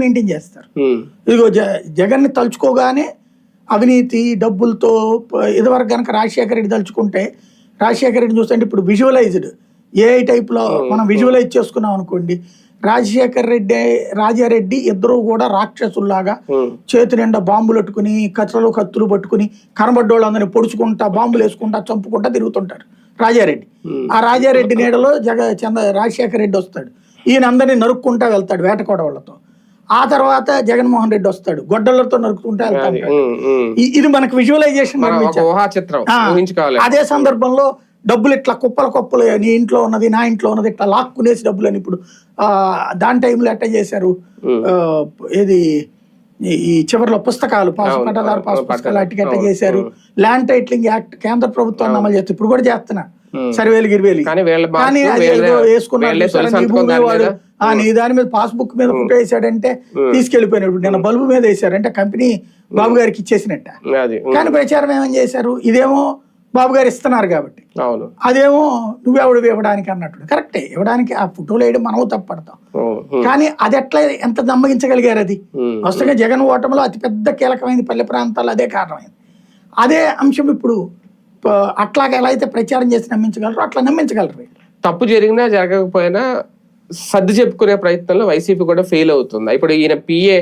Maintain చేస్తారు. ఇదిగో జగన్ ని తలుచుకోగానే అవినీతి డబ్బులతో ఇదివరకు కనుక రాజశేఖర రెడ్డి తలుచుకుంటే రాజశేఖర రెడ్డి చూస్తే ఇప్పుడు విజువలైజ్డ్ ఏఐ టైప్ లో మనం విజువలైజ్ చేసుకున్నాం అనుకోండి, రాజశేఖర రెడ్డి రాజారెడ్డి ఇద్దరు కూడా రాక్షసుల్లాగా చేతి నిండా బాంబులు పట్టుకుని కత్తులు పట్టుకుని కనబడ్డోళ్ళందరినీ పొడుచుకుంటా బాంబులు వేసుకుంటా చంపుకుంటా తిరుగుతుంటారు రాజారెడ్డి. ఆ రాజారెడ్డి నీడలో రాజశేఖర రెడ్డి వస్తాడు, ఈయన అందరినీ నరుక్కుంటా వెళ్తాడు వేటకోడ వాళ్ళతో. ఆ తర్వాత జగన్మోహన్ రెడ్డి వస్తాడు, గొడ్డలతో నరుక్కుంటా వెళ్తాడు. ఇది మనకు విజువలైజేషన్. అదే సందర్భంలో డబ్బులు ఇట్లా కుప్పలు నీ ఇంట్లో ఉన్నది నా ఇంట్లో ఉన్నది ఇట్లా లాక్కునేసి డబ్బులు అని ఇప్పుడు దాని టైంలో ఎట్లా చేశారు, ఏది ఈ చివరిలో పుస్తకాలు పట్టదారు పుస్తకాలు అట్టిగట్ట చేశారు. ల్యాండ్ టైటిలింగ్ యాక్ట్ కేంద్ర ప్రభుత్వాన్ని అమలు చేస్తారు, ఇప్పుడు కూడా చేస్తున్నా సర్వేలు గిరివేలు. కానీ వేసుకున్నాడు నీ దాని మీద పాస్బుక్ మీద ఫోటో వేసాడంటే తీసుకెళ్లిపోయినప్పుడు నిన్న బల్బు మీద వేసాడంటే కంపెనీ బాబు గారికి ఇచ్చేసినట్ట. కానీ ప్రచారం ఏమని చేశారు, ఇదేమో బాబు గారు ఇస్తున్నారు కాబట్టి, అదేమో నువ్వెవడు ఇవ్వడానికి అన్నట్టు. కరెక్టే, ఇవ్వడానికి ఆ ఫోటోలు వేయడం మనము తప్పడతాం, కానీ అది ఎట్లా ఎంత నమ్మగించగలిగారు? అది వస్తుగా జగన్ ఓటమిలో అతిపెద్ద కీలకమైంది పల్లె ప్రాంతాలు అదే కారణమైంది. అదే అంశం ఇప్పుడు అట్లాగా ఎలా అయితే ప్రచారం చేసి నమ్మించగలరు అట్లా నమ్మించగలరు. తప్పు జరిగినా జరగకపోయినా సర్ది చెప్పుకునే ప్రయత్నంలో వైసీపీ కూడా ఫెయిల్ అవుతుంది. ఇప్పుడు ఈయన పిఏ